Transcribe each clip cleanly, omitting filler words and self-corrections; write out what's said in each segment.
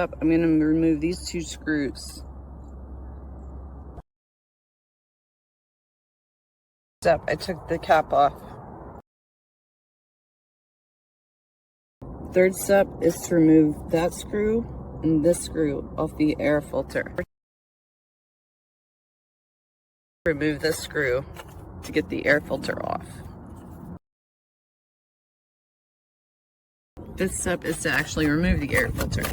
I'm going to remove these 2 screws. Step, I took the cap off. Third step is to remove that screw and this screw off the air filter. Remove this screw to get the air filter off. Fifth step is to actually remove the air filter.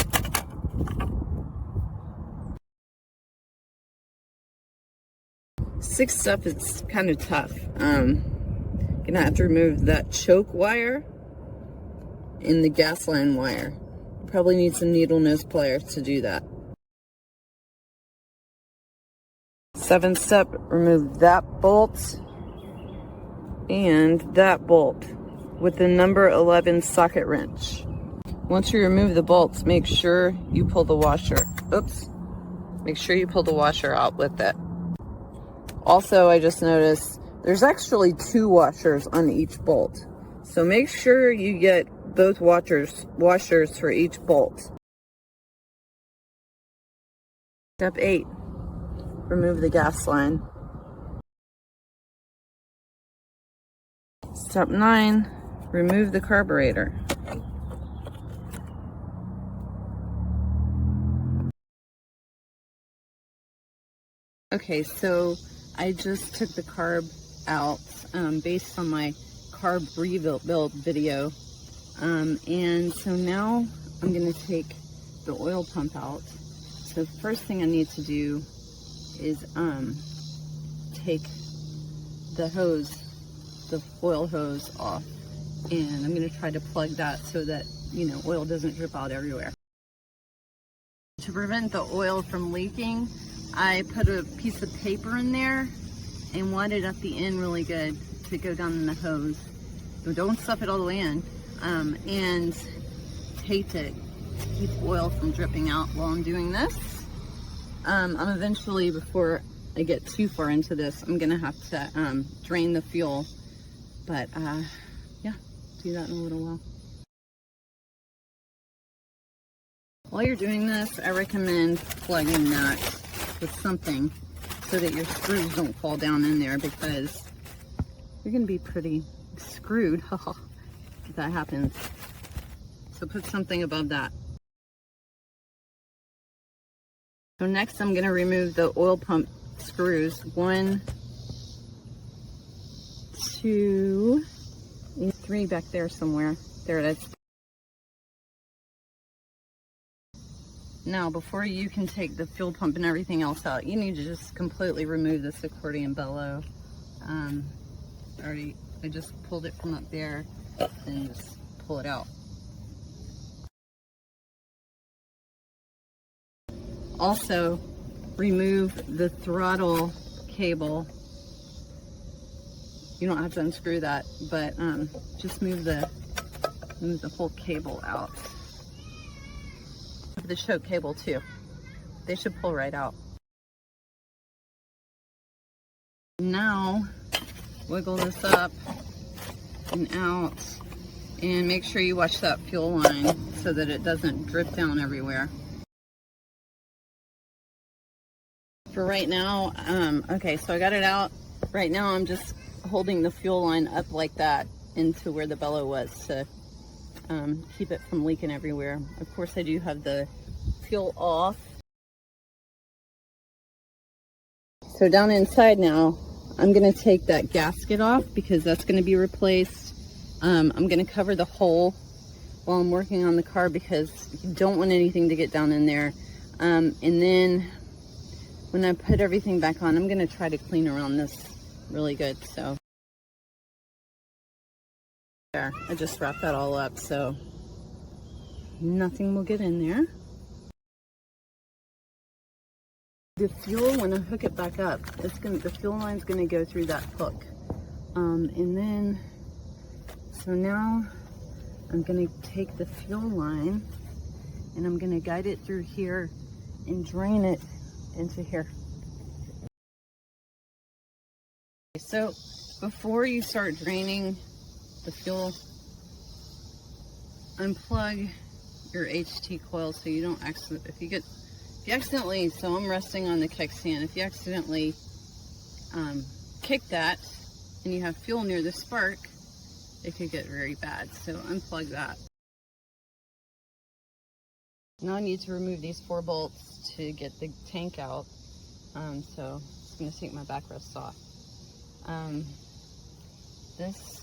Sixth step is kind of tough. Gonna have to remove that choke wire and the gas line wire. Probably need some needle nose pliers to do that. Seventh step, remove that bolt and that bolt with the number 11 socket wrench. Once you remove the bolts, make sure you pull the washer. Oops. Make sure you pull the washer out with it. Also, I just noticed there's actually 2 washers on each bolt. So make sure you get both washers for each bolt. Step 8, remove the gas line. Step 9, remove the carburetor. Okay, so I just took the carb out based on my carb rebuild video. And so now I'm going to take the oil pump out. So the first thing I need to do is take the hose, the oil hose off. And I'm going to try to plug that so that, you know, oil doesn't drip out everywhere. To prevent the oil from leaking, I put a piece of paper in there and wadded up the end really good to go down in the hose. So don't stuff it all the way in, and tape it to keep oil from dripping out while I'm doing this. I'm eventually, before I get too far into this, I'm gonna have to drain the fuel, but yeah, do that in a little while. While you're doing this, I recommend plugging that with something so that your screws don't fall down in there, because you're going to be pretty screwed if that happens. So put something above that. So next I'm going to remove the oil pump screws. 1, 2, 3 back there somewhere. There it is. Now, before you can take the fuel pump and everything else out, you need to just completely remove this accordion bellow. I just pulled it from up there and just pull it out. Also, remove the throttle cable. You don't have to unscrew that, but just move the whole cable out. The choke cable too. They should pull right out. Now, wiggle this up and out, and make sure you watch that fuel line so that it doesn't drip down everywhere. For right now, okay, so I got it out. Right now I'm just holding the fuel line up like that into where the bellow was to keep it from leaking everywhere. Of course, I do have the fuel off. So down inside now, I'm going to take that gasket off because that's going to be replaced. I'm going to cover the hole while I'm working on the car because you don't want anything to get down in there. And then when I put everything back on, I'm going to try to clean around this really good. So there, I just wrapped that all up so nothing will get in there. The fuel, when I hook it back up, the fuel line's gonna go through that hook. And then, so now I'm gonna take the fuel line and I'm gonna guide it through here and drain it into here. So before you start draining the fuel, unplug your HT coil so you don't accidentally, if you accidentally, so I'm resting on the kickstand, if you accidentally kick that and you have fuel near the spark, it could get very bad. So unplug that. Now I need to remove these 4 bolts to get the tank out. So it's going to take my backrests off. This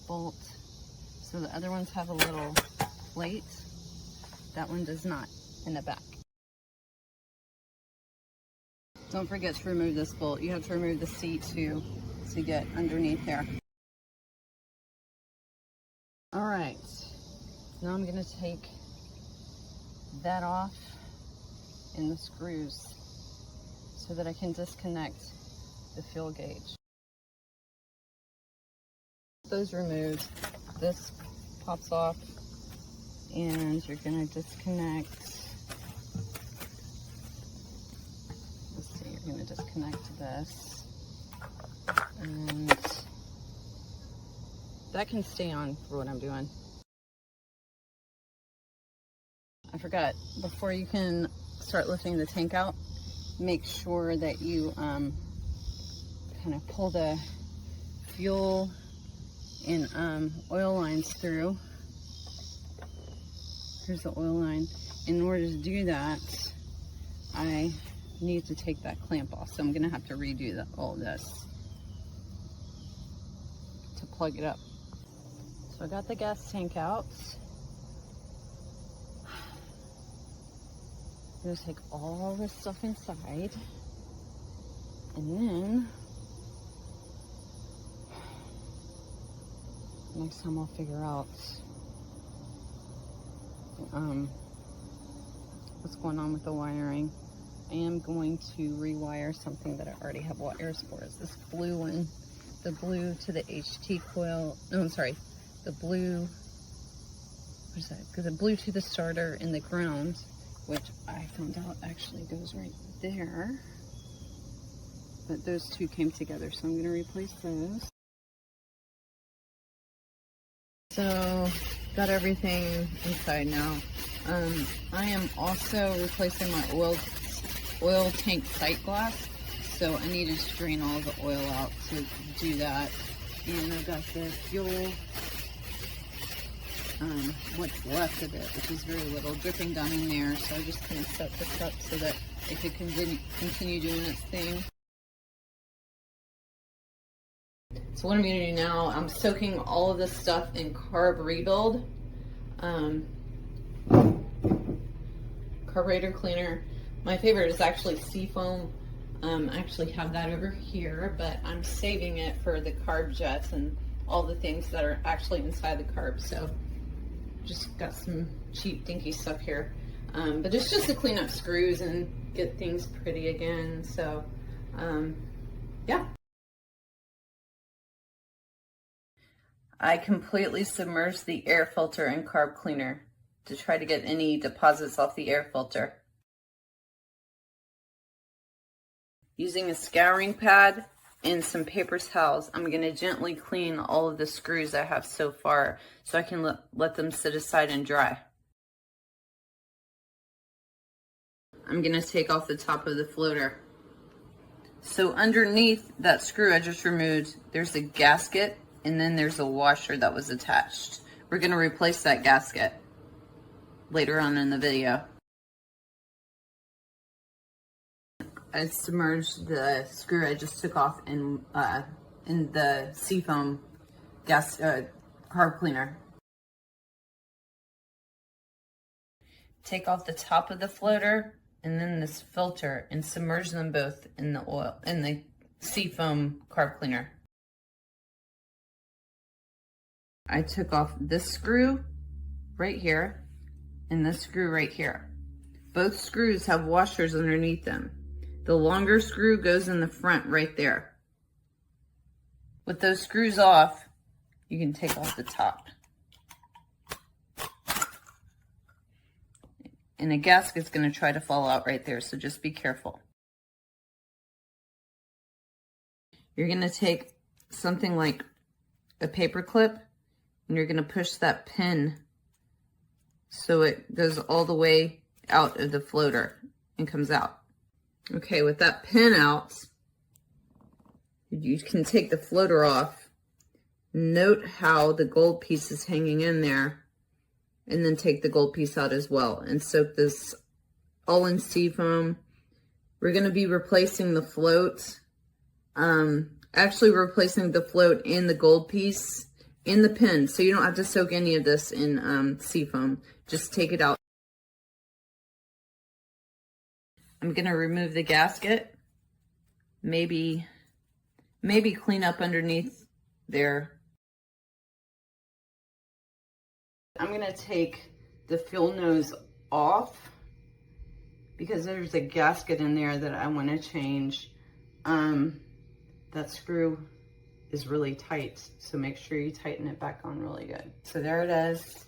bolt, so the other ones have a little plate. That one does not in the back. Don't forget to remove this bolt. You have to remove the seat too to get underneath there. All right, now I'm going to take that off and the screws so that I can disconnect the fuel gauge. Those removed, this pops off and you're going to disconnect. Let's see, you're going to disconnect this, and that can stay on for what I'm doing. I forgot, before you can start lifting the tank out, make sure that you kind of pull the fuel and oil lines through. Here's the oil line. In order to do that, I need to take that clamp off, so I'm going to have to redo all this to plug it up. So I got the gas tank out. I'm going to take all this stuff inside, and then next time I'll figure out what's going on with the wiring. I am going to rewire something that I already have wires for. Is this blue one, the blue to the HT coil. No, I'm sorry, the blue, what is that? Because the blue to the starter and the ground, which I found out actually goes right there. But those two came together, so I'm going to replace those. So, got everything inside now. I am also replacing my oil tank sight glass, so I needed to drain all the oil out to do that. And I've got the fuel, what's left of it, which is very little, dripping down in there. So I just kind of set this up so that it could continue doing its thing. So what I'm going to do now, I'm soaking all of this stuff in Carb Rebuild. Carburetor cleaner. My favorite is actually Seafoam. I actually have that over here, but I'm saving it for the carb jets and all the things that are actually inside the carb. So just got some cheap dinky stuff here. But it's just to clean up screws and get things pretty again. So yeah. I completely submerged the air filter in carb cleaner to try to get any deposits off the air filter. Using a scouring pad and some paper towels, I'm going to gently clean all of the screws I have so far so I can let them sit aside and dry. I'm going to take off the top of the floater. So underneath that screw I just removed, there's a gasket, and then there's a washer that was attached. We're going to replace that gasket later on in the video. I submerged the screw I just took off in the Seafoam carb cleaner. Take off the top of the floater and then this filter and submerge them both in the oil, in the Seafoam carb cleaner. I took off this screw right here and this screw right here. Both screws have washers underneath them. The longer screw goes in the front right there. With those screws off, you can take off the top. And a gasket's going to try to fall out right there, so just be careful. You're going to take something like a paper clip, and you're going to push that pin so it goes all the way out of the floater and comes out. Okay, with that pin out, you can take the floater off. Note how the gold piece is hanging in there, and then take the gold piece out as well and soak this all in seafoam. We're going to be replacing the float, actually replacing the float and the gold piece in the pin, so you don't have to soak any of this in seafoam. Just take it out. I'm going to remove the gasket, maybe clean up underneath there. I'm going to take the fuel nose off because there's a gasket in there that I want to change. That screw is really tight, so make sure you tighten it back on really good. So there it is.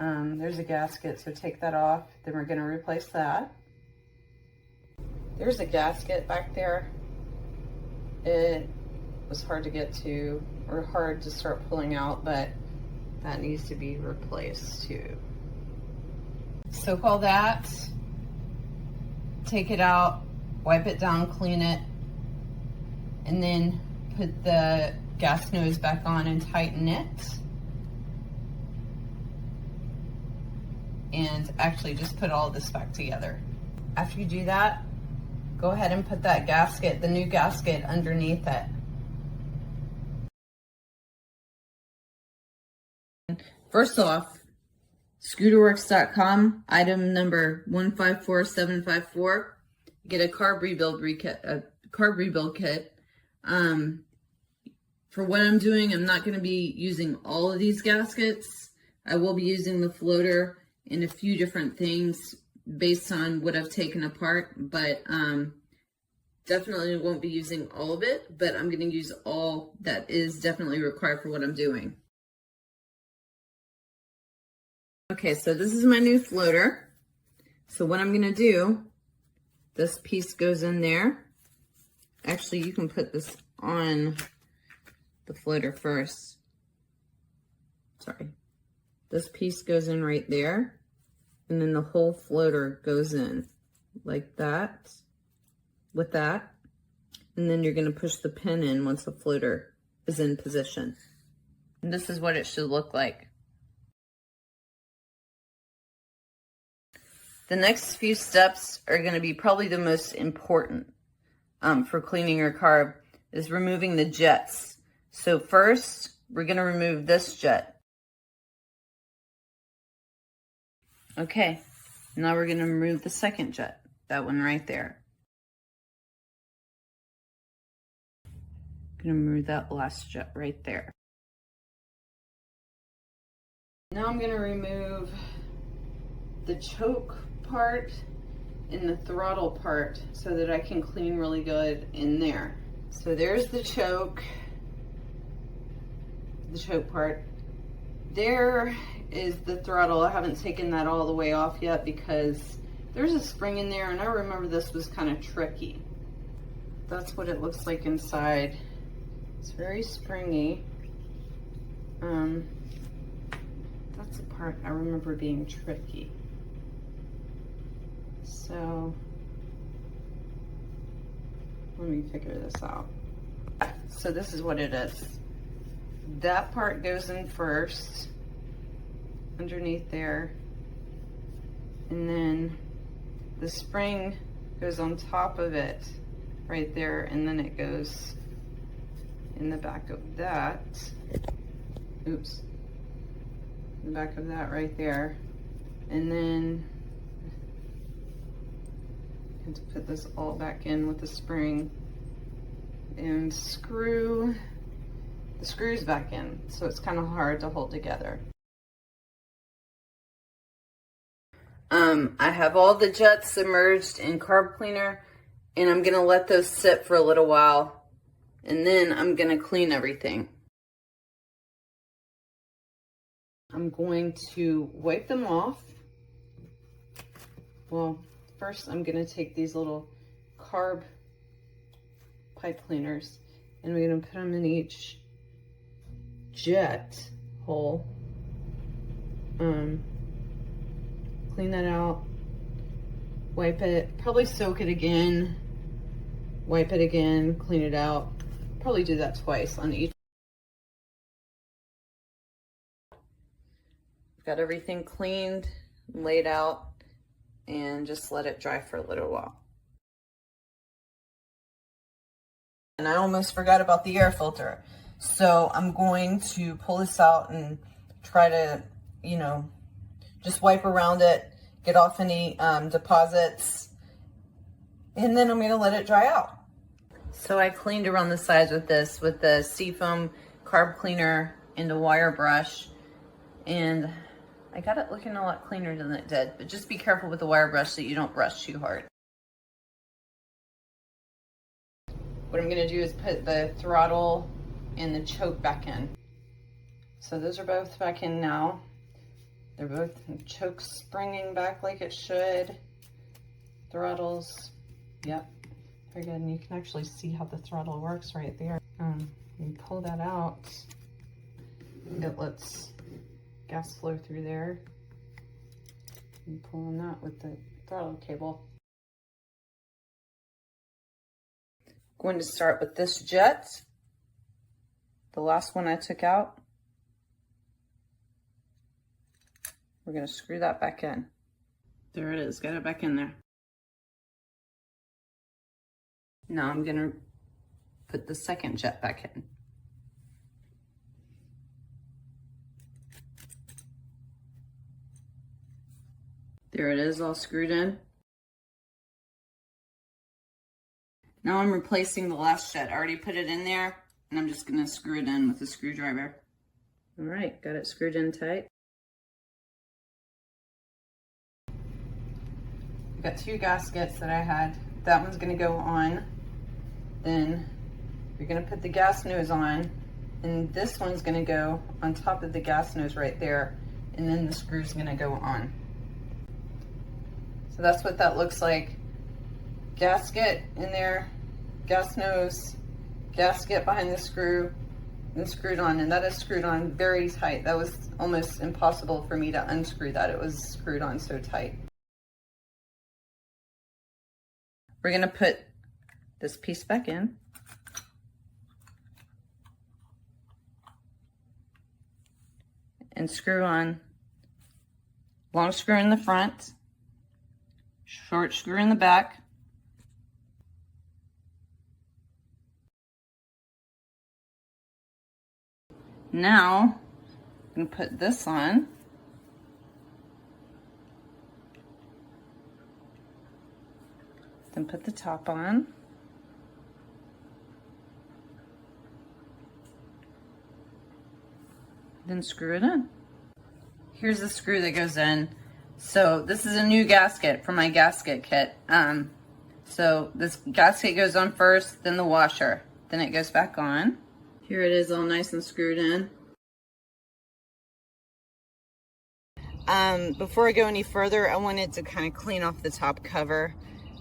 There's a gasket, so take that off. Then we're going to replace that. There's a gasket back there. It was hard to get to, or hard to start pulling out, but that needs to be replaced too. Soak all that, take it out, wipe it down, clean it, and then put the gas nose back on and tighten it. And actually just put all this back together. After you do that, go ahead and put that gasket, the new gasket, underneath it. First off, scooterworks.com, item number 154754. Get a carb rebuild kit. For what I'm doing, I'm not going to be using all of these gaskets. I will be using the floater in a few different things based on what I've taken apart, but definitely won't be using all of it, but I'm going to use all that is definitely required for what I'm doing. Okay, so this is my new floater. So what I'm going to do, this piece goes in there. Actually, you can put this on the floater first. Sorry. This piece goes in right there, and then the whole floater goes in like that, with that, and then you're going to push the pin in once the floater is in position. And this is what it should look like. The next few steps are going to be probably the most important for cleaning your carb, is removing the jets. So first, we're going to remove this jet. Okay, now we're going to remove the second jet, that one right there. Going to remove that last jet right there. Now I'm going to remove the choke part and the throttle part so that I can clean really good in there. So there's the choke part. There is the throttle. I haven't taken that all the way off yet because there's a spring in there, and I remember this was kind of tricky. That's what it looks like inside. It's very springy. That's the part I remember being tricky. So let me figure this out. So this is what it is. That part goes in first, underneath there, and then the spring goes on top of it right there, and then it goes in the back of that. Oops. The back of that right there, and then I have to put this all back in with the spring and screw the screws back in, so it's kind of hard to hold together. I have all the jets submerged in carb cleaner, and I'm gonna let those sit for a little while, and then I'm gonna clean everything. I'm going to wipe them off. Well, first I'm gonna take these little carb pipe cleaners, and we're gonna put them in each jet hole. clean that out, wipe it, probably soak it again, wipe it again, clean it out. Probably do that twice on each. Got everything cleaned, laid out, and just let it dry for a little while. And I almost forgot about the air filter. So I'm going to pull this out and try to, you know, just wipe around it, get off any deposits, and then I'm gonna let it dry out. So I cleaned around the sides with this, with the Seafoam carb cleaner and a wire brush, and I got it looking a lot cleaner than it did, but just be careful with the wire brush so you don't brush too hard. What I'm gonna do is put the throttle and the choke back in. So those are both back in now. They're both choke springing back like it should. Throttles, yep, very good. And you can actually see how the throttle works right there. You pull that out, it lets gas flow through there. You pull on that with the throttle cable. Going to start with this jet, the last one I took out. We're going to screw that back in. There it is, got it back in there. Now I'm going to put the second jet back in. There it is, all screwed in. Now I'm replacing the last jet. I already put it in there, and I'm just gonna screw it in with a screwdriver. All right, got it screwed in tight. I've got two gaskets that I had. That one's gonna go on. Then you're gonna put the gas nose on, and this one's gonna go on top of the gas nose right there, and then the screw's gonna go on. So that's what that looks like. Gasket in there, gas nose, gasket behind the screw, and screwed on, and that is screwed on very tight. That was almost impossible for me to unscrew that. It was screwed on so tight. We're gonna put this piece back in. And screw on long screw in the front, short screw in the back. Now, I'm going to put this on. Then put the top on. Then screw it in. Here's the screw that goes in. So this is a new gasket for my gasket kit. So this gasket goes on first, then the washer. Then it goes back on. Here it is all nice and screwed in. Before I go any further, I wanted to kind of clean off the top cover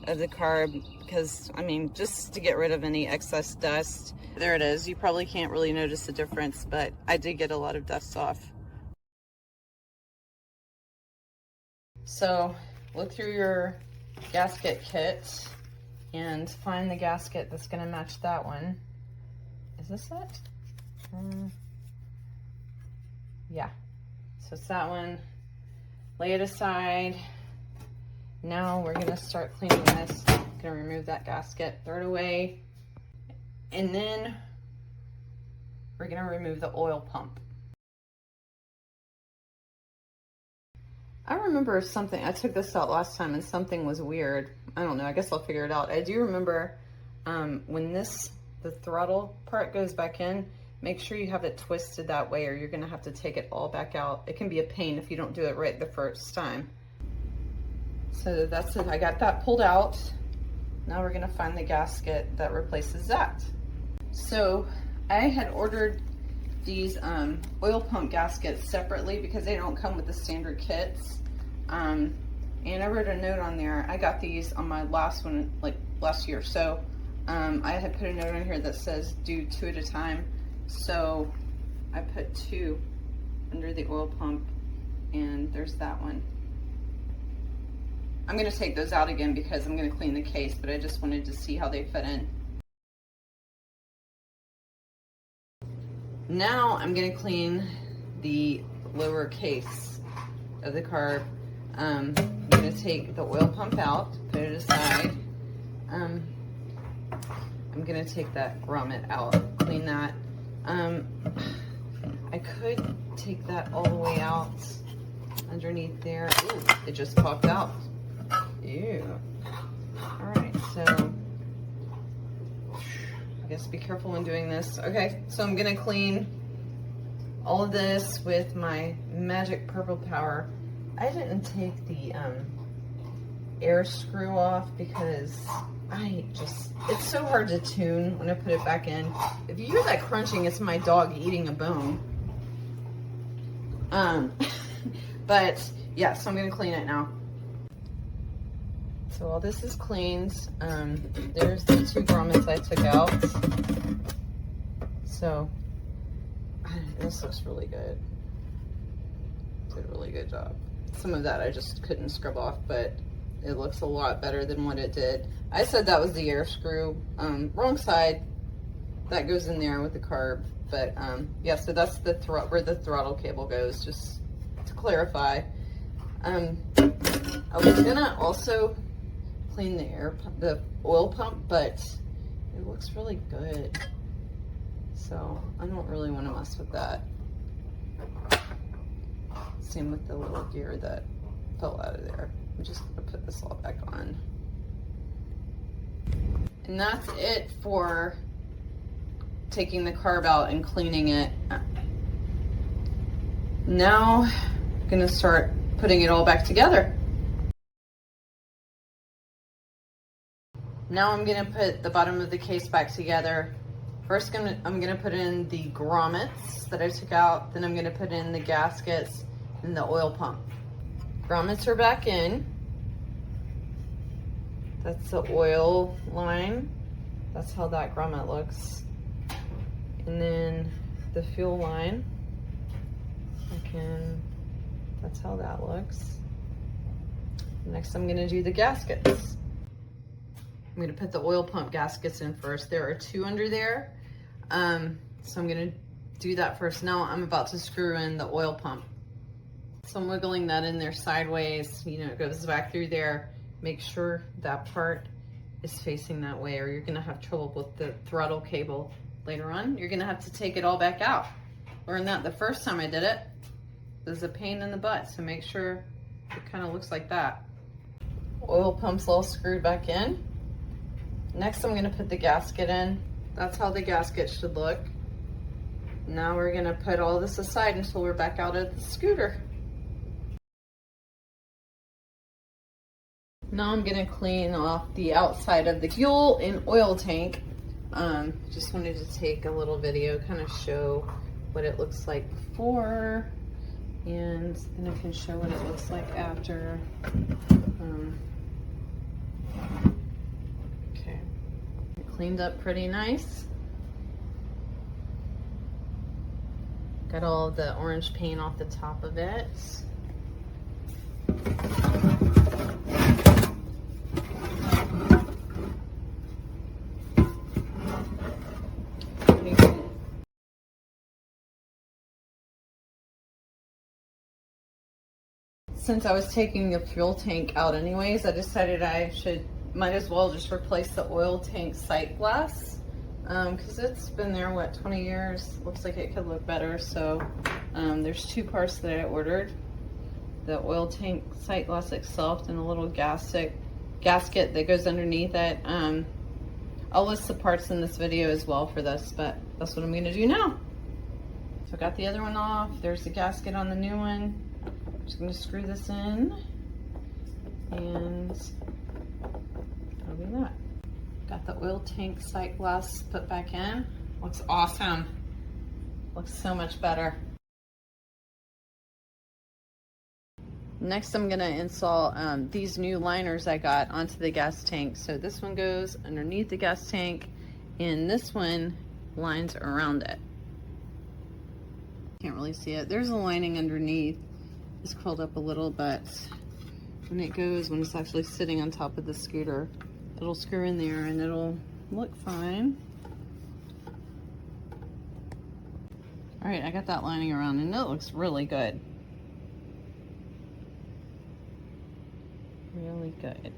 of the carb because, I mean, just to get rid of any excess dust. There it is. You probably can't really notice the difference, but I did get a lot of dust off. So look through your gasket kit and find the gasket that's going to match that one. Is this it? Yeah. So it's that one. Lay it aside. Now we're going to start cleaning this. I'm going to remove that gasket, throw it away. And then we're going to remove the oil pump. I remember something, I took this out last time and something was weird. I don't know, I guess I'll figure it out. I do remember when the throttle part goes back in, make sure you have it twisted that way or you're gonna have to take it all back out. It can be a pain if you don't do it right the first time. So that's it, I got that pulled out. Now we're gonna find the gasket that replaces that. So I had ordered these oil pump gaskets separately because they don't come with the standard kits. And I wrote a note on there. I got these on my last one, like last year. So I had put a note on here that says do 2 at a time. So I put 2 under the oil pump and there's that one. I'm gonna take those out again because I'm gonna clean the case, but I just wanted to see how they fit in. Now I'm gonna clean the lower case of the carb. I'm gonna take the oil pump out, put it aside. I'm gonna take that grommet out, clean that. I could take that all the way out underneath there. Ooh, it just popped out. Ew. All right, so I guess be careful when doing this. Okay, so I'm gonna clean all of this with my magic purple power. I didn't take the air screw off because it's so hard to tune when I put it back in. If you hear that crunching, it's my dog eating a bone. But yeah, so I'm gonna clean it now. So all this is cleaned. There's the 2 grommets I took out. So this looks really good. Did a really good job. Some of that I just couldn't scrub off, but it looks a lot better than what it did. I said that was the air screw. Wrong side. That goes in there with the carb. But yeah, so that's the where the throttle cable goes, just to clarify. I was gonna also clean the oil pump, but it looks really good. So I don't really want to mess with that. Same with the little gear that fell out of there. I'm just gonna put this all back on. And that's it for taking the carb out and cleaning it. Now I'm gonna start putting it all back together. Now I'm gonna put the bottom of the case back together. First, I'm gonna put in the grommets that I took out. Then I'm gonna put in the gaskets and the oil pump. Grommets are back in. That's the oil line. That's how that grommet looks. And then the fuel line. That's how that looks. Next, I'm gonna do the gaskets. I'm gonna put the oil pump gaskets in first. There are 2 under there. So I'm gonna do that first. Now I'm about to screw in the oil pump. So I'm wiggling that in there sideways. You know, it goes back through there. Make sure that part is facing that way, or you're gonna have trouble with the throttle cable later on. You're gonna have to take it all back out. Learned that the first time I did it. It was a pain in the butt, so make sure it kind of looks like that. Oil pump's all screwed back in. Next, I'm gonna put the gasket in. That's how the gasket should look. Now we're gonna put all this aside until we're back out at the scooter. Now I'm gonna clean off the outside of the fuel and oil tank. Just wanted to take a little video, kind of show what it looks like before, and then I can show what it looks like after. Okay, cleaned up pretty nice. Got all the orange paint off the top of it. Since I was taking the fuel tank out anyways, I decided might as well just replace the oil tank sight glass, because it's been there, what, 20 years? Looks like it could look better. So there's 2 parts that I ordered. The oil tank sight glass itself and a little gasket that goes underneath it. I'll list the parts in this video as well for this, but that's what I'm gonna do now. So I got the other one off. There's the gasket on the new one. Just gonna screw this in, and that'll be that. Got the oil tank sight glass put back in. Looks awesome. Looks so much better. Next, I'm gonna install these new liners I got onto the gas tank. So this one goes underneath the gas tank, and this one lines around it. Can't really see it. There's a lining underneath. It's curled up a little, but when it goes, when it's actually sitting on top of the scooter, it'll screw in there and it'll look fine. All right, I got that lining around and it looks really good. Really good.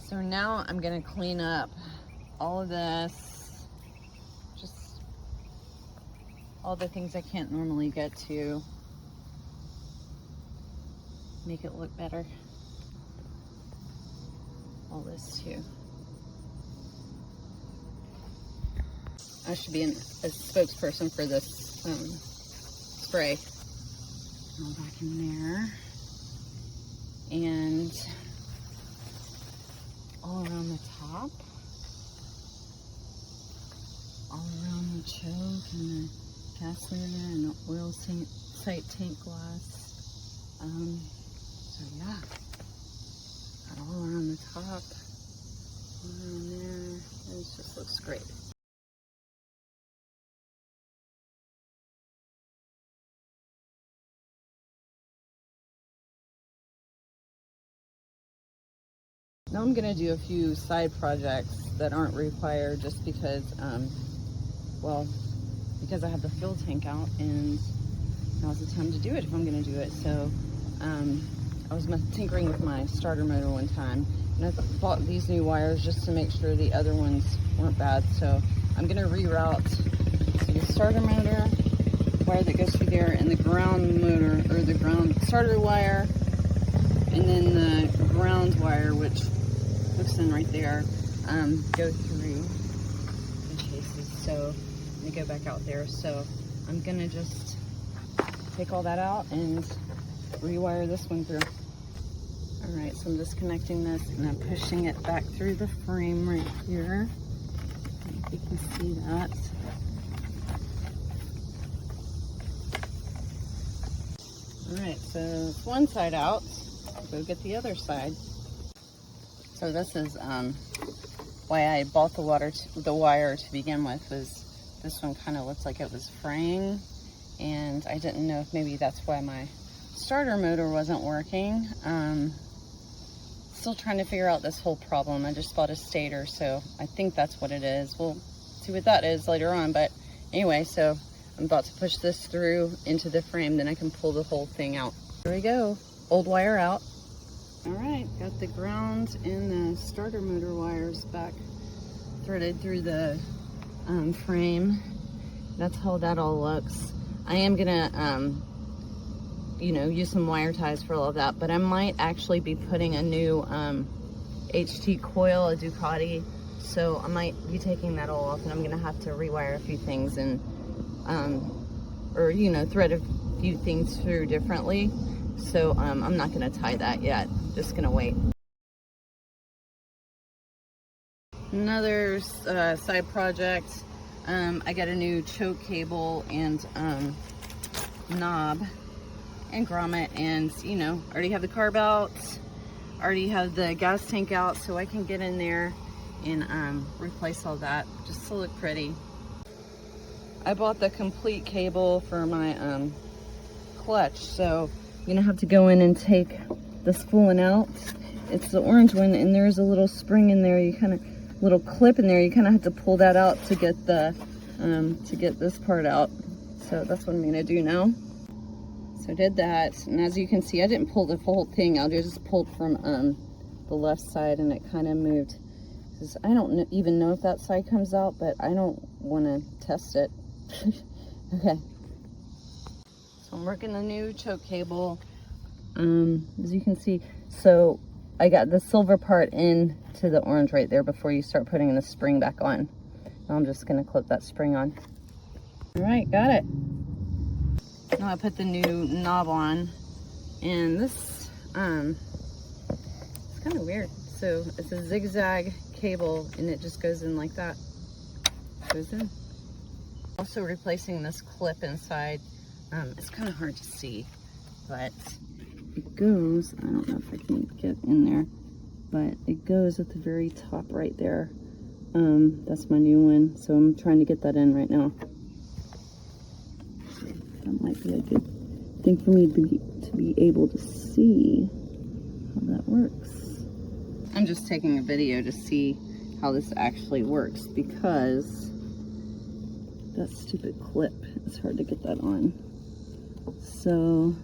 So now I'm gonna clean up all of this, just all the things I can't normally get to, make it look better. All this too. I should be a spokesperson for this spray. All back in there. And all around the top. All around the choke and the gas leader and the oil sight tank glass. So yeah, all around the top, all around there. It just looks great. Now I'm gonna do a few side projects that aren't required just because, well, because I have the fuel tank out and now's the time to do it if I'm gonna do it. So I was tinkering with my starter motor one time and I bought these new wires just to make sure the other ones weren't bad. So I'm gonna reroute the starter motor wire that goes through there and the ground motor, or the ground starter wire, and then the ground wire, which hooks in right there, go through the chases. So they go back out there. So I'm gonna just take all that out and rewire this one through. All right, so I'm disconnecting this and I'm pushing it back through the frame right here. I don't know if you can see that. All right, so it's one side out. Go get the other side. So this is why I bought the wire to begin with. Was this one kind of looks like it was fraying, and I didn't know if maybe that's why my starter motor wasn't working. Still trying to figure out this whole problem. I just bought a stator, so I think that's what it is. We'll see what that is later on, but anyway, so I'm about to push this through into the frame, then I can pull the whole thing out. There we go, old wire out. All right, got the ground and the starter motor wires back threaded through the frame. That's how that all looks. I am gonna, you know, use some wire ties for all of that, but I might actually be putting a new HT coil, a Ducati, so I might be taking that all off, and I'm gonna have to rewire a few things and, or, you know, thread a few things through differently. So I'm not gonna tie that yet, just gonna wait. Another side project, I got a new choke cable and knob and grommet, and you know, already have the carb out, already have the gas tank out, so I can get in there and replace all that just to look pretty. I bought the complete cable for my clutch, so I'm gonna have to go in and take this full one out. It's the orange one, and there's a little spring in there. You kind of, little clip in there. You kind of have to pull that out to get the to get this part out. So that's what I'm gonna do now. So I did that, and as you can see, I didn't pull the whole thing out. I just pulled from the left side, and it kind of moved. Because I don't even know if that side comes out, but I don't want to test it. Okay. So I'm working the new choke cable. As you can see, so I got the silver part into the orange right there before you start putting the spring back on. Now I'm just gonna clip that spring on. All right, got it. Now I put the new knob on, and this, it's kind of weird. So it's a zigzag cable, and it just goes in like that. Goes in. Also replacing this clip inside. It's kind of hard to see, but it goes, I don't know if I can get in there, but it goes at the very top right there That's my new one, so I'm trying to get that in right now. That might be a good thing for me to be able to see how that works. I'm just taking a video to see how this actually works, because that stupid clip, it's hard to get that on. So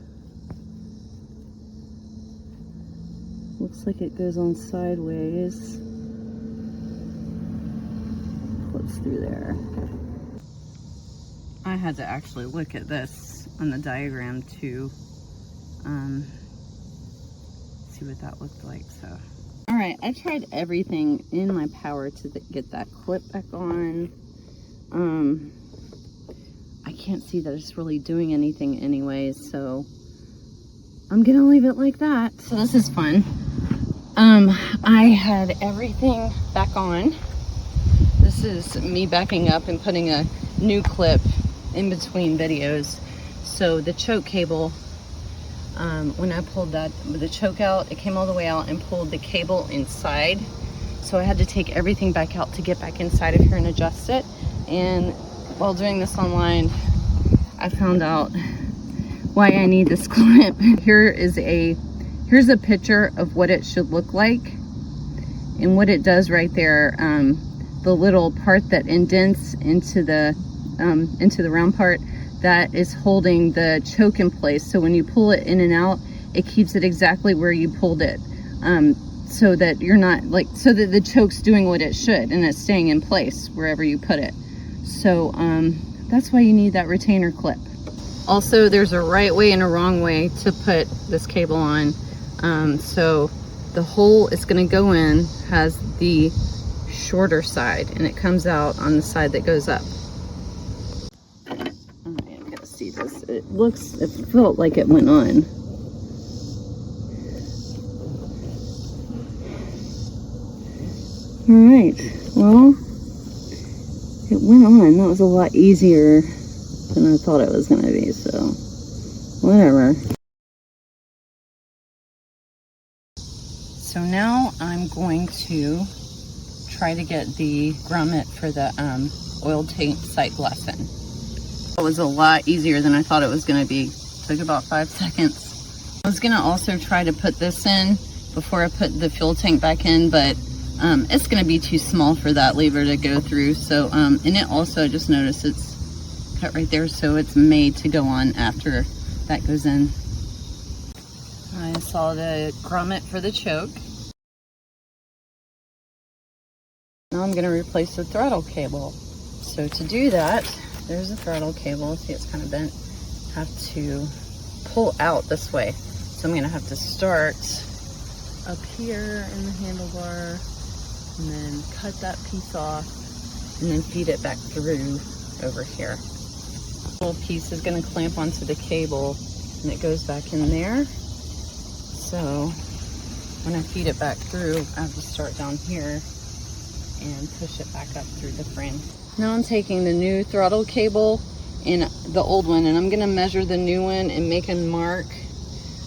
looks like it goes on sideways, clips through there. I had to actually look at this on the diagram to see what that looked like. So all right, I tried everything in my power to get that clip back on. I can't see that it's really doing anything anyways, so I'm gonna leave it like that. So this is fun. I had everything back on. This is me backing up and putting a new clip in between videos. So the choke cable, when I pulled the choke out, it came all the way out and pulled the cable inside. So I had to take everything back out to get back inside of here and adjust it. And while doing this online, I found out why I need this clip. Here's a picture of what it should look like, and what it does right there. The little part that indents into the round part, that is holding the choke in place. So when you pull it in and out, it keeps it exactly where you pulled it, so that you're not so that the choke's doing what it should and it's staying in place wherever you put it. So that's why you need that retainer clip. Also, there's a right way and a wrong way to put this cable on. So the hole it's going to go in has the shorter side, and it comes out on the side that goes up. I'm gonna see this. It felt like it went on. All right, well, it went on. That was a lot easier than I thought it was gonna be, so whatever. So now I'm going to try to get the grommet for the oil tank sight glass in. It was a lot easier than I thought it was going to be. It took about 5 seconds. I was going to also try to put this in before I put the fuel tank back in, but it's going to be too small for that lever to go through. So and it also, I just noticed it's cut right there, so it's made to go on after that goes in. I installed a grommet for the choke. Now I'm going to replace the throttle cable. So to do that, there's the throttle cable. See, it's kind of bent. Have to pull out this way. So I'm going to have to start up here in the handlebar, and then cut that piece off, and then feed it back through over here. This little piece is going to clamp onto the cable, and it goes back in there. So when I feed it back through, I have to start down here and push it back up through the frame. Now I'm taking the new throttle cable and the old one, and I'm going to measure the new one and make a mark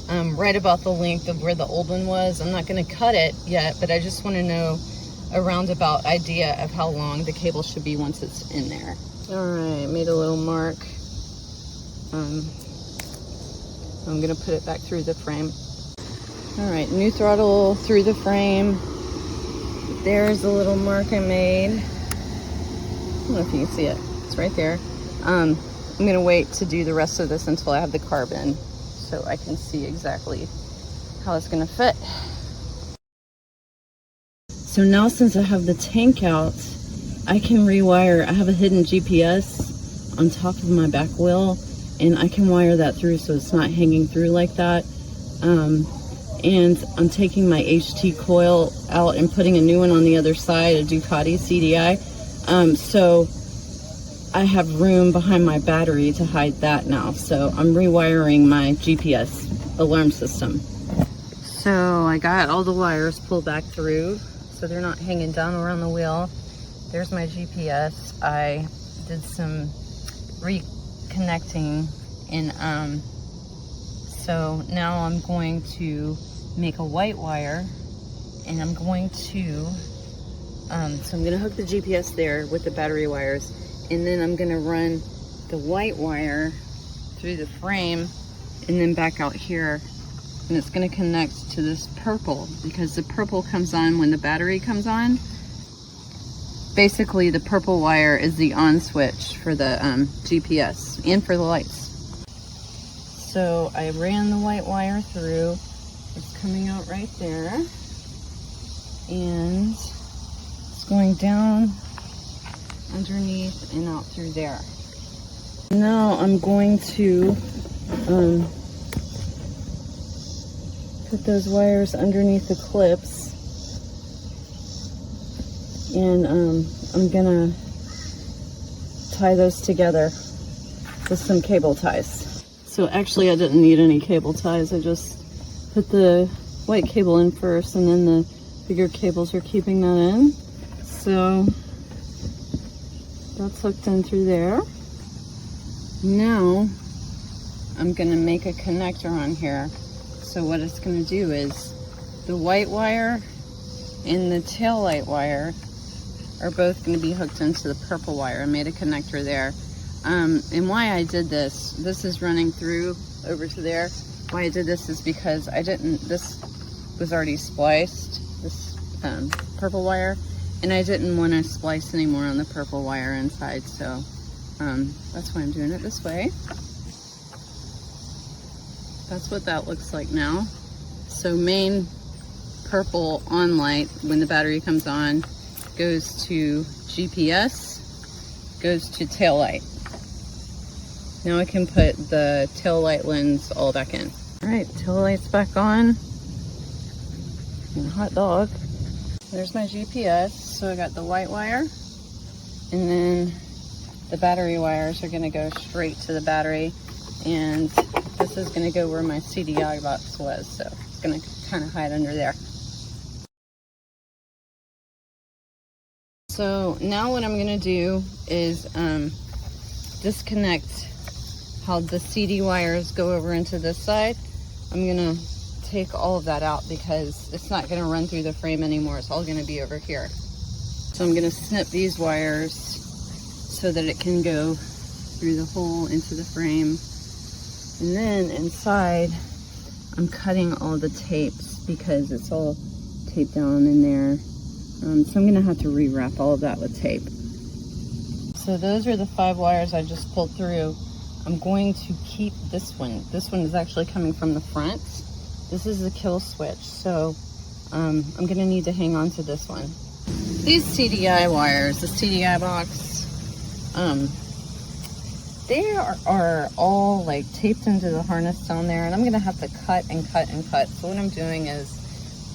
right about the length of where the old one was. I'm not going to cut it yet, but I just want to know a roundabout idea of how long the cable should be once it's in there. All right, made a little mark. I'm going to put it back through the frame. All right, new throttle through the frame. There's a little mark I made. I don't know if you can see it. It's right there. I'm going to wait to do the rest of this until I have the carb in, so I can see exactly how it's going to fit. So now, since I have the tank out, I can rewire. I have a hidden GPS on top of my back wheel, and I can wire that through so it's not hanging through like that. And I'm taking my HT coil out and putting a new one on the other side, a Ducati CDI. So I have room behind my battery to hide that now. So I'm rewiring my GPS alarm system. So I got all the wires pulled back through so they're not hanging down around the wheel. There's my GPS. I did some reconnecting, and so now I'm going to make a white wire, and I'm going to So I'm gonna hook the GPS there with the battery wires, and then I'm gonna run the white wire through the frame and then back out here, and it's gonna connect to this purple because the purple comes on when the battery comes on. Basically, the purple wire is the on switch for the GPS and for the lights. So I ran the white wire through. It's coming out right there, and it's going down underneath and out through there. Now I'm going to put those wires underneath the clips, and I'm gonna tie those together with some cable ties. So actually I didn't need any cable ties. I just put the white cable in first, and then the bigger cables are keeping that in. So that's hooked in through there. Now I'm gonna make a connector on here. So what it's gonna do is the white wire and the tail light wire are both gonna be hooked into the purple wire. I made a connector there. And why I did this is running through over to there. Why I did this is because this was already spliced, this purple wire, and I didn't want to splice anymore on the purple wire inside, so that's why I'm doing it this way. That's what that looks like now. So main purple on light when the battery comes on goes to GPS, goes to tail light. Now I can put the tail light lens all back in. All right, tail light's back on. And hot dog. There's my GPS. So I got the white wire, and then the battery wires are gonna go straight to the battery, and this is gonna go where my CDI box was, so it's gonna kind of hide under there. So now what I'm gonna do is disconnect how the CD wires go over into this side. I'm gonna take all of that out because it's not gonna run through the frame anymore. It's all gonna be over here. So I'm gonna snip these wires so that it can go through the hole into the frame. And then inside, I'm cutting all the tapes because it's all taped down in there. So I'm gonna have to rewrap all of that with tape. So those are the 5 wires I just pulled through. I'm going to keep this one. This one is actually coming from the front. This is the kill switch, so I'm gonna need to hang on to this one. These CDI wires, the CDI box, they are all like taped into the harness down there, and I'm gonna have to cut and cut and cut. So what I'm doing is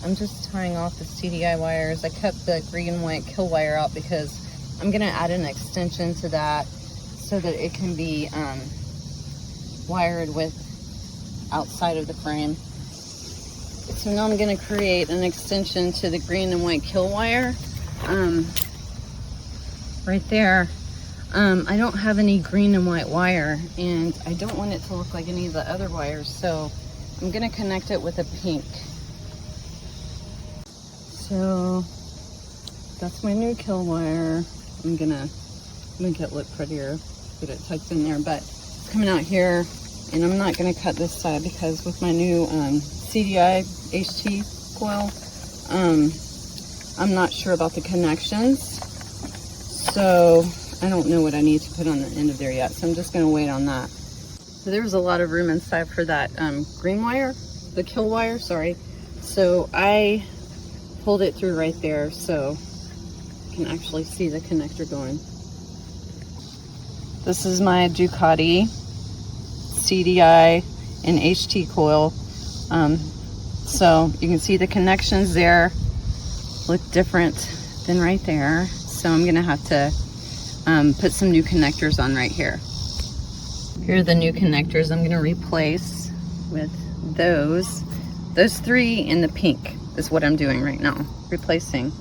I'm just tying off the CDI wires. I kept the green and white kill wire out because I'm gonna add an extension to that so that it can be wired with outside of the frame. So now I'm gonna create an extension to the green and white kill wire right there. I don't have any green and white wire, and I don't want it to look like any of the other wires, so I'm gonna connect it with a pink. So that's my new kill wire. I'm gonna make it look prettier, get it tucked in there, but it's coming out here, and I'm not gonna cut this side because with my new CDI HT coil, I'm not sure about the connections, so I don't know what I need to put on the end of there yet, so I'm just gonna wait on that. So there was a lot of room inside for that green wire, the kill wire, sorry. So I pulled it through right there so you can actually see the connector going. This is my Ducati CDI and HT coil. So you can see the connections there look different than right there. So I'm gonna have to put some new connectors on right here. Here are the new connectors I'm gonna replace with those. Those 3 in the pink is what I'm doing right now, replacing.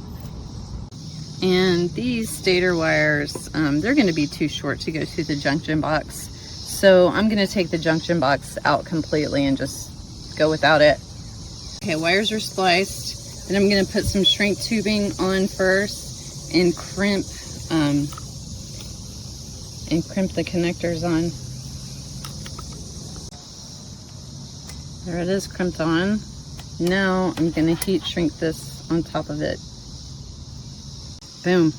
And these stator wires, they're gonna be too short to go through the junction box. So I'm gonna take the junction box out completely and just go without it. Okay, wires are spliced. Then I'm gonna put some shrink tubing on first, and crimp the connectors on. There it is, crimped on. Now I'm gonna heat shrink this on top of it. Boom.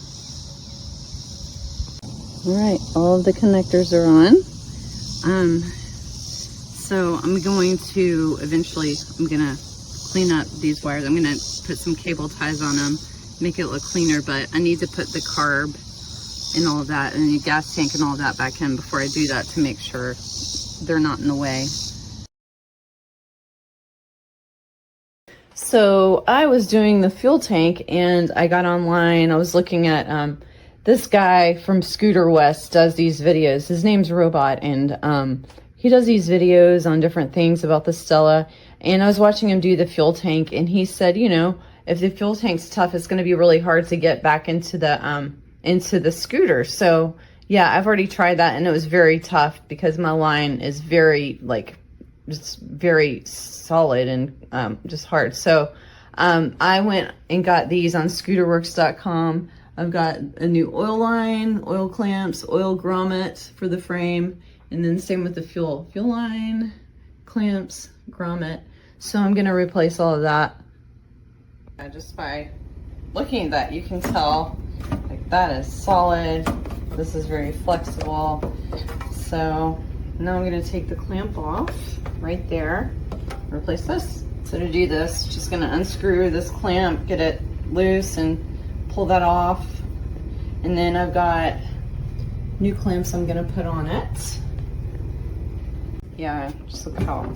All right, all of the connectors are on. So I'm going to eventually, I'm gonna clean up these wires. I'm gonna put some cable ties on them, make it look cleaner, but I need to put the carb and all of that and the gas tank and all of that back in before I do that to make sure they're not in the way. So I was doing the fuel tank and I got online. I was looking at this guy from Scooter West does these videos. His name's Robot, and he does these videos on different things about the Stella. And I was watching him do the fuel tank, and he said, you know, if the fuel tank's tough, it's going to be really hard to get back into the scooter. So yeah, I've already tried that, and it was very tough because my line is very just very solid and just hard. So I went and got these on scooterworks.com. I've got a new oil line, oil clamps, oil grommet for the frame, and then same with the fuel line, clamps, grommet. So I'm gonna replace all of that. Just by looking at that, you can tell like that is solid. This is very flexible. So now I'm gonna take the clamp off right there, replace this. So to do this, just gonna unscrew this clamp, get it loose and pull that off. And then I've got new clamps I'm gonna put on it. Yeah, just look how,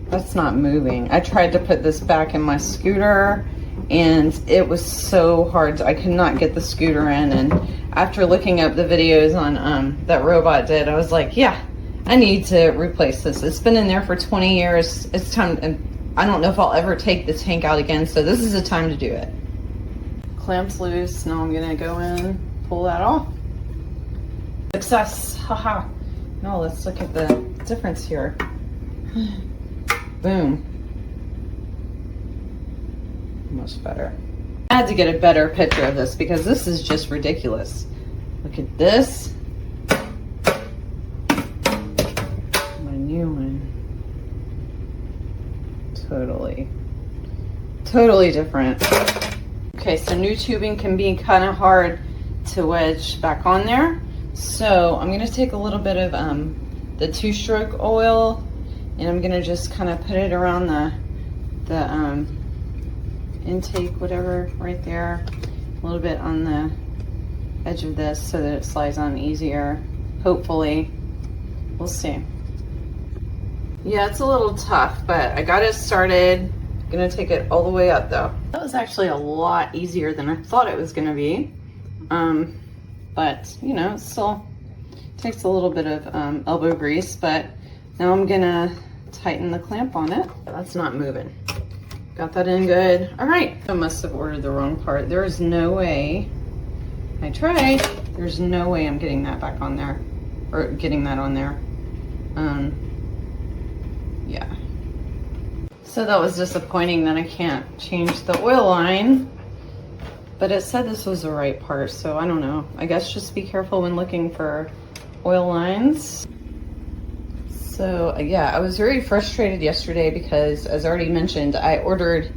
that's not moving. I tried to put this back in my scooter and it was so hard. I could not get the scooter in. And after looking up the videos on that Robot did, I was like, yeah, I need to replace this. It's been in there for 20 years. It's time, and I don't know if I'll ever take the tank out again, so this is the time to do it. Clamps loose. Now I'm gonna go in, pull that off. Success, haha. Now let's look at the difference here. Boom. Much better. I had to get a better picture of this because this is just ridiculous. Look at this. My new one. Totally different. Okay, so new tubing can be kind of hard to wedge back on there. So I'm gonna take a little bit of the 2-stroke oil, and I'm gonna just kind of put it around the intake, whatever, right there. A little bit on the edge of this so that it slides on easier. Hopefully, we'll see. Yeah, it's a little tough, but I got it started. Gonna take it all the way up though. That was actually a lot easier than I thought it was gonna be. But you know, it still takes a little bit of elbow grease, but now I'm gonna tighten the clamp on it. That's not moving. Got that in good. All right, I must have ordered the wrong part. There is no way, I tried, there's no way I'm getting that back on there, or getting that on there. Yeah. So that was disappointing that I can't change the oil line, but it said this was the right part, so I don't know. I guess just be careful when looking for oil lines. So yeah, I was very frustrated yesterday because, as I already mentioned, I ordered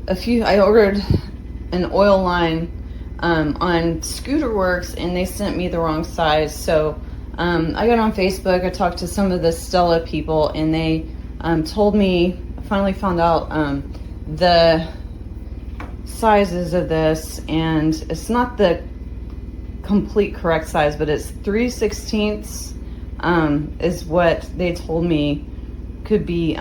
an oil line on Scooter Works, and they sent me the wrong size. So I got on Facebook, I talked to some of the Stella people, and they told me, I finally found out the sizes of this, and it's not the complete correct size, but it's 3/16 is what they told me could be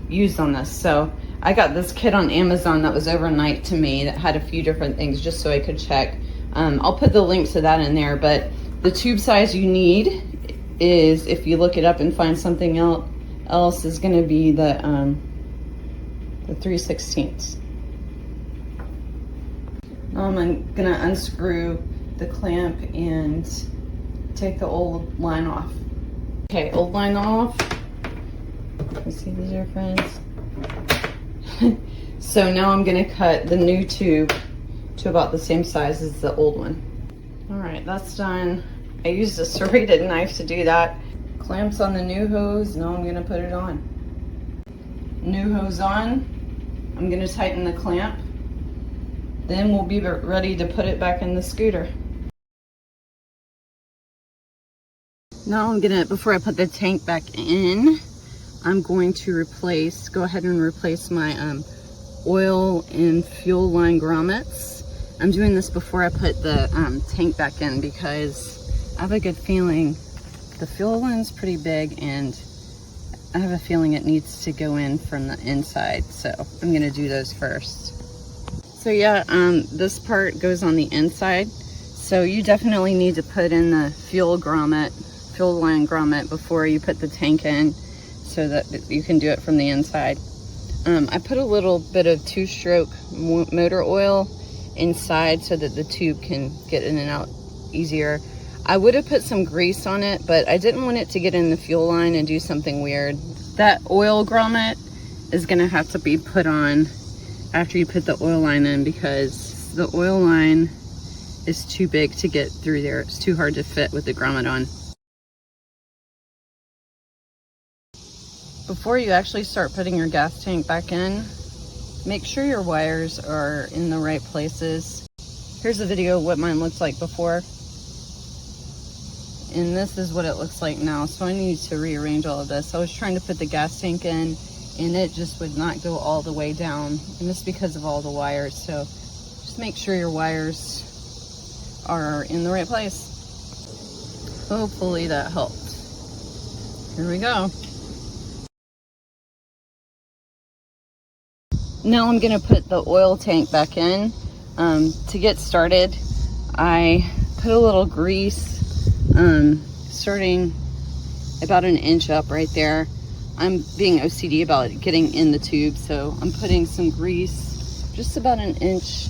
used on this. So I got this kit on Amazon that was overnight to me that had a few different things just so I could check. I'll put the link to that in there, but the tube size you need is, if you look it up and find something else, is going to be the 3/16. Now I'm going to unscrew the clamp and take the old line off. Okay, old line off. You see the difference? So now I'm going to cut the new tube to about the same size as the old one. All right, that's done. I used a serrated knife to do that. Clamps on the new hose, now I'm gonna put it on. New hose on, I'm gonna tighten the clamp. Then we'll be ready to put it back in the scooter. Now I'm gonna, before I put the tank back in, I'm going to go ahead and replace my oil and fuel line grommets. I'm doing this before I put the tank back in because I have a good feeling the fuel line's pretty big and I have a feeling it needs to go in from the inside. So I'm gonna do those first. So yeah, this part goes on the inside. So you definitely need to put in the fuel line grommet before you put the tank in so that you can do it from the inside. I put a little bit of 2-stroke motor oil inside so that the tube can get in and out easier. I would have put some grease on it, but I didn't want it to get in the fuel line and do something weird. That oil grommet is gonna have to be put on after you put the oil line in because the oil line is too big to get through there. It's too hard to fit with the grommet on. Before you actually start putting your gas tank back in, make sure your wires are in the right places. Here's a video of what mine looks like before. And this is what it looks like now. So I need to rearrange all of this. I was trying to put the gas tank in and it just would not go all the way down. And it's because of all the wires. So just make sure your wires are in the right place. Hopefully that helped. Here we go. Now I'm gonna put the oil tank back in. To get started, I put a little grease, starting about an inch up right there. I'm being OCD about it getting in the tube, so I'm putting some grease just about an inch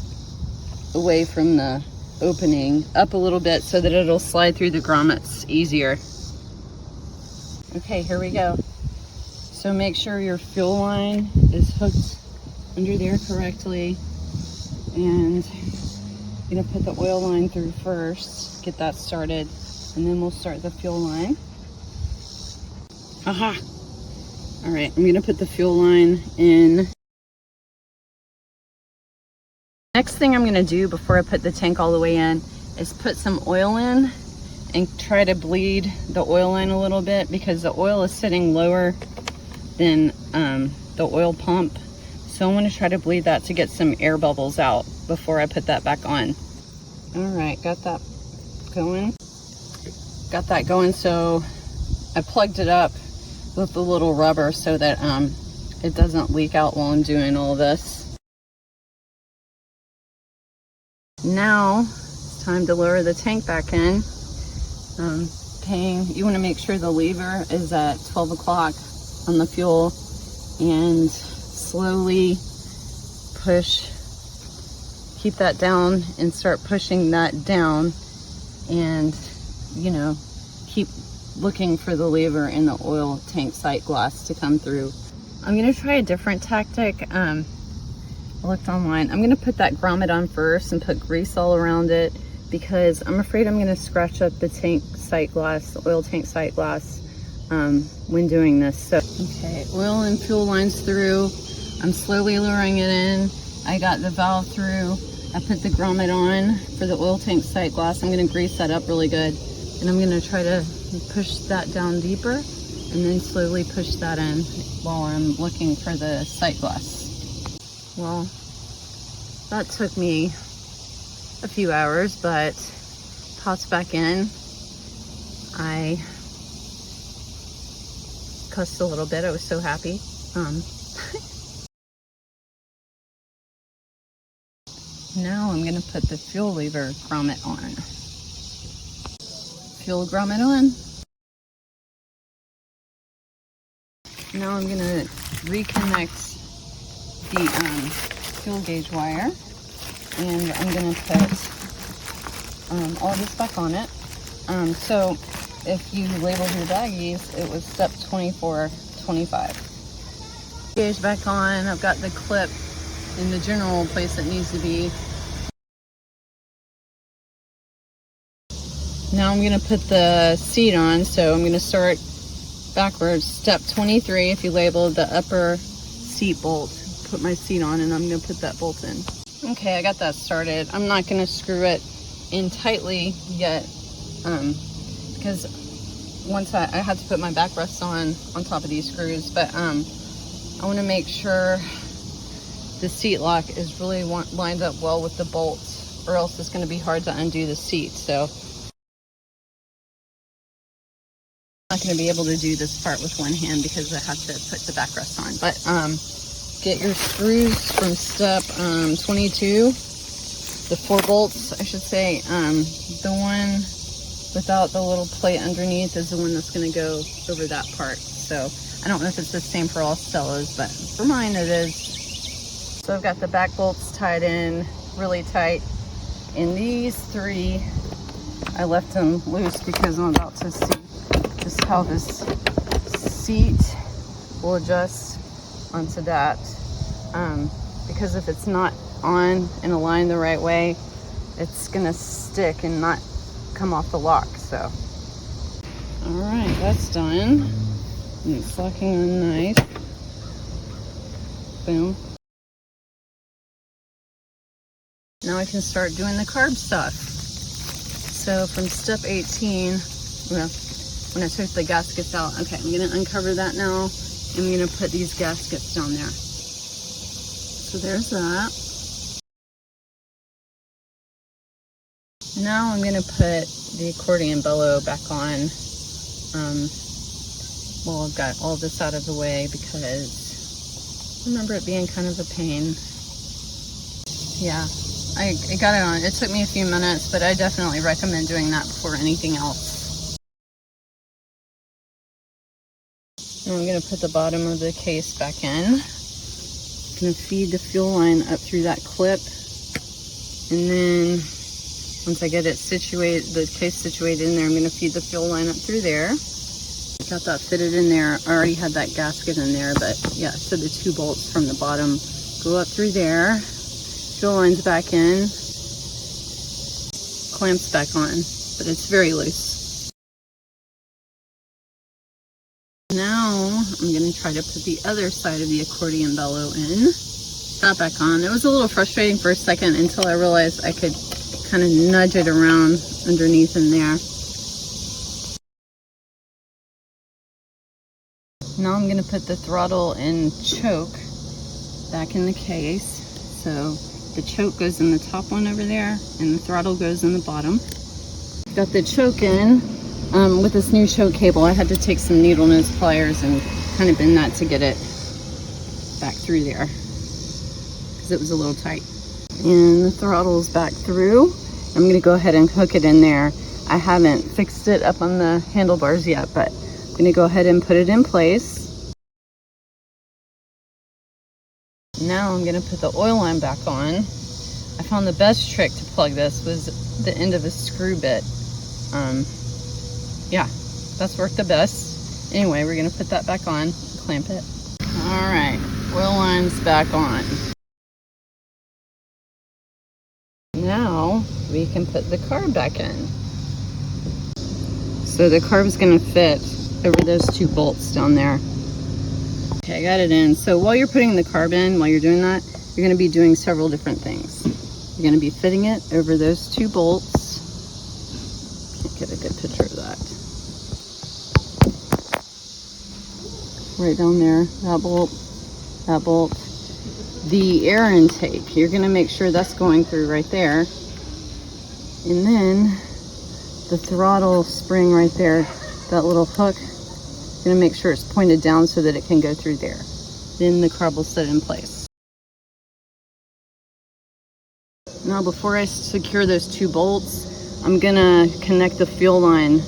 away from the opening, up a little bit so that it'll slide through the grommets easier. Okay, here we go. So make sure your fuel line is hooked under there correctly, and I'm gonna put the oil line through first, get that started, and then we'll start the fuel line. Aha! All right, I'm gonna put the fuel line in. Next thing I'm gonna do before I put the tank all the way in is put some oil in and try to bleed the oil line a little bit because the oil is sitting lower than the oil pump. So I'm gonna try to bleed that to get some air bubbles out before I put that back on. All right, got that going. Got that going, so I plugged it up with the little rubber so that it doesn't leak out while I'm doing all this. Now it's time to lower the tank back in. You wanna make sure the lever is at 12 o'clock on the fuel and slowly push, keep that down and start pushing that down, and you know, keep looking for the lever in the oil tank sight glass to come through. I'm gonna try a different tactic. I looked online. I'm gonna put that grommet on first and put grease all around it because I'm afraid I'm gonna scratch up the tank sight glass, the oil tank sight glass when doing this. So, okay, oil and fuel lines through. I'm slowly lowering it in. I got the valve through. I put the grommet on for the oil tank sight glass. I'm gonna grease that up really good. And I'm gonna try to push that down deeper and then slowly push that in while I'm looking for the sight glass. Well, that took me a few hours, but pops back in. I cussed a little bit. I was so happy. Now I'm gonna put the fuel lever grommet on. Fuel grommet on. Now I'm gonna reconnect the fuel gauge wire, and I'm gonna put all this back on it. So if you labeled your baggies, it was step 2425. Gauge back on. I've got the clip in the general place it needs to be. Now I'm gonna put the seat on, so I'm gonna start backwards. Step 23, if you labeled the upper seat bolt, put my seat on and I'm gonna put that bolt in. Okay, I got that started. I'm not gonna screw it in tightly yet, because once I had to put my backrest on top of these screws, but I wanna make sure the seat lock is really lined up well with the bolts, or else it's gonna be hard to undo the seat. So I'm not going to be able to do this part with one hand because I have to put the backrest on. But get your screws from step 22, the 4 bolts, I should say. The one without the little plate underneath is the one that's going to go over that part. So I don't know if it's the same for all Stellas, but for mine it is. So I've got the back bolts tied in really tight. And these 3, I left them loose because I'm about to see just how this seat will adjust onto that, because if it's not on and aligned the right way, it's gonna stick and not come off the lock. So all right, that's done, and it's locking on nice. Boom. Now I can start doing the carb stuff. So from step 18, well, when I took the gaskets out, okay, I'm gonna uncover that now. I'm gonna put these gaskets down there. So there's that. Now I'm gonna put the accordion bellow back on. Well, I've got all this out of the way because I remember it being kind of a pain. Yeah, I got it on. It took me a few minutes, but I definitely recommend doing that before anything else. Now I'm going to put the bottom of the case back in. I'm going to feed the fuel line up through that clip. And then once I get it situated, the case situated in there, I'm going to feed the fuel line up through there. Got that fitted in there. I already had that gasket in there, but yeah, so the 2 bolts from the bottom go up through there. Fuel line's back in. Clamps back on, but it's very loose. Now I'm going to try to put the other side of the accordion bellow in. That back on. It was a little frustrating for a second until I realized I could kind of nudge it around underneath in there. Now I'm going to put the throttle and choke back in the case. So the choke goes in the top one over there and the throttle goes in the bottom. Got the choke in. With this new choke cable, I had to take some needle nose pliers and kind of bend that to get it back through there because it was a little tight. And the throttle's back through. I'm going to go ahead and hook it in there. I haven't fixed it up on the handlebars yet, but I'm going to go ahead and put it in place. Now I'm going to put the oil line back on. I found the best trick to plug this was the end of a screw bit. Yeah, that's worked the best. Anyway, we're gonna put that back on, clamp it. All right, oil line's back on. Now we can put the carb back in. So the carb's gonna fit over those 2 bolts down there. Okay, I got it in. So while you're putting the carb in, while you're doing that, you're gonna be doing several different things. You're gonna be fitting it over those 2 bolts. Can't get a good picture of that. Right down there, that bolt, that bolt. The air intake, you're gonna make sure that's going through right there. And then the throttle spring right there, that little hook, gonna make sure it's pointed down so that it can go through there. Then the carb will sit in place. Now before I secure those 2 bolts, I'm gonna connect the fuel line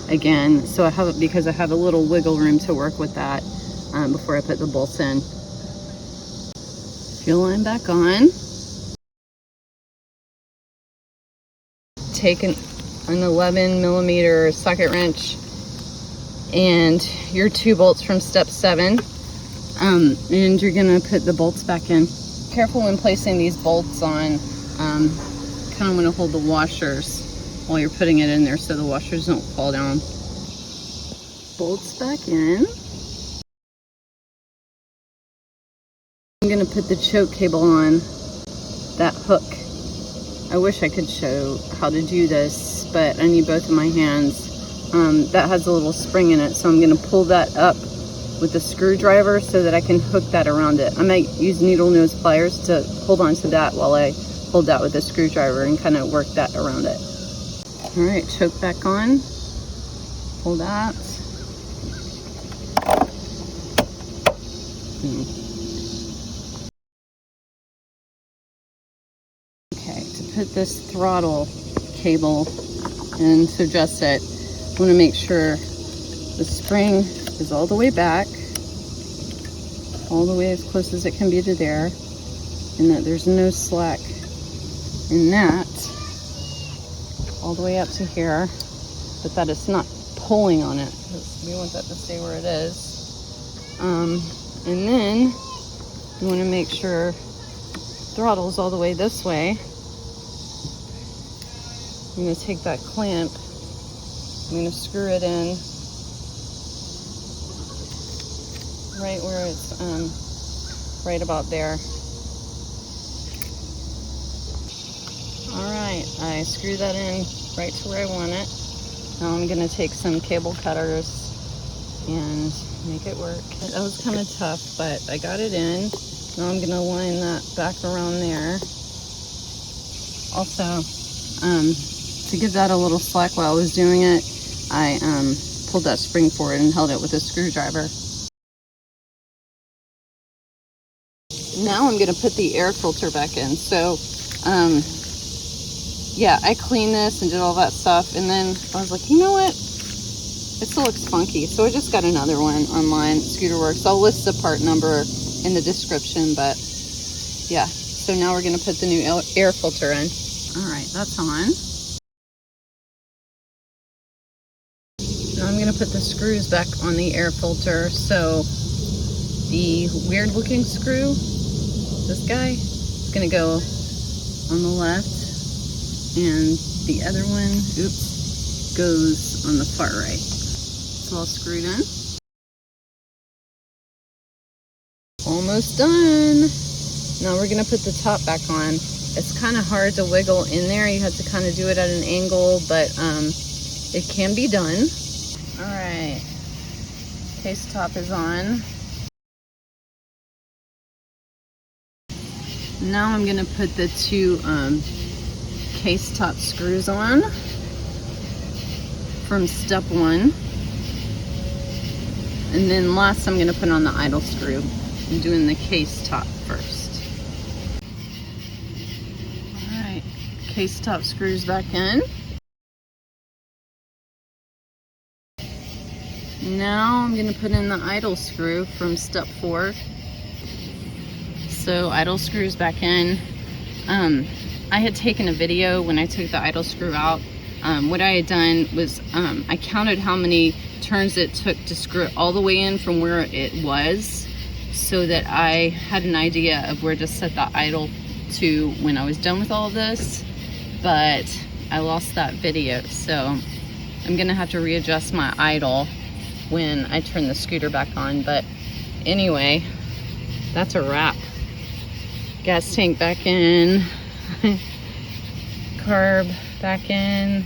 again. So I have it because I have a little wiggle room to work with that before I put the bolts in. Fuel line back on. Take an 11mm socket wrench and your 2 bolts from step 7, and you're gonna put the bolts back in. Careful when placing these bolts on. Kind of want to hold the washers while you're putting it in there so the washers don't fall down. Bolts back in. I'm gonna put the choke cable on that hook. I wish I could show how to do this, but I need both of my hands. That has a little spring in it, so I'm gonna pull that up with a screwdriver so that I can hook that around it. I might use needle nose pliers to hold on to that while I hold that with a screwdriver and kind of work that around it. All right, choke back on, pull that. Okay, to put this throttle cable and to adjust it, I want to make sure the spring is all the way back, all the way as close as it can be to there, and that there's no slack in that, all the way up to here, but that it's not pulling on it, because we want that to stay where it is. And then you want to make sure throttle's all the way this way. I'm going to take that clamp, I'm going to screw it in right where it's right about there. All right, I screw that in right to where I want it. Now I'm going to take some cable cutters and make it work. That was kind of tough, but I got it in. Now I'm going to line that back around there. Also, to give that a little slack while I was doing it, I pulled that spring forward and held it with a screwdriver. Now I'm going to put the air filter back in. So, yeah, I cleaned this and did all that stuff, and then I was like, you know what? It still looks funky, so I just got another one online, Scooterworks. I'll list the part number in the description, but yeah. So now we're going to put the new air filter in. All right, that's on. Now I'm going to put the screws back on the air filter. So the weird looking screw, this guy, is going to go on the left, and the other one, oops, goes on the far right. It's all screwed in. Almost done. Now we're going to put the top back on. It's kind of hard to wiggle in there. You have to kind of do it at an angle, but it can be done. All right, case top is on. Now I'm going to put the two case top screws on from step 1. And then last I'm going to put on the idle screw. I'm doing the case top first. Alright, case top screws back in. Now I'm going to put in the idle screw from step 4. So idle screws back in. I had taken a video when I took the idle screw out. What I had done was I counted how many turns it took to screw it all the way in from where it was, so that I had an idea of where to set the idle to when I was done with all of this, but I lost that video, so I'm gonna have to readjust my idle when I turn the scooter back on. But anyway, that's a wrap. Gas tank back in, carb back in.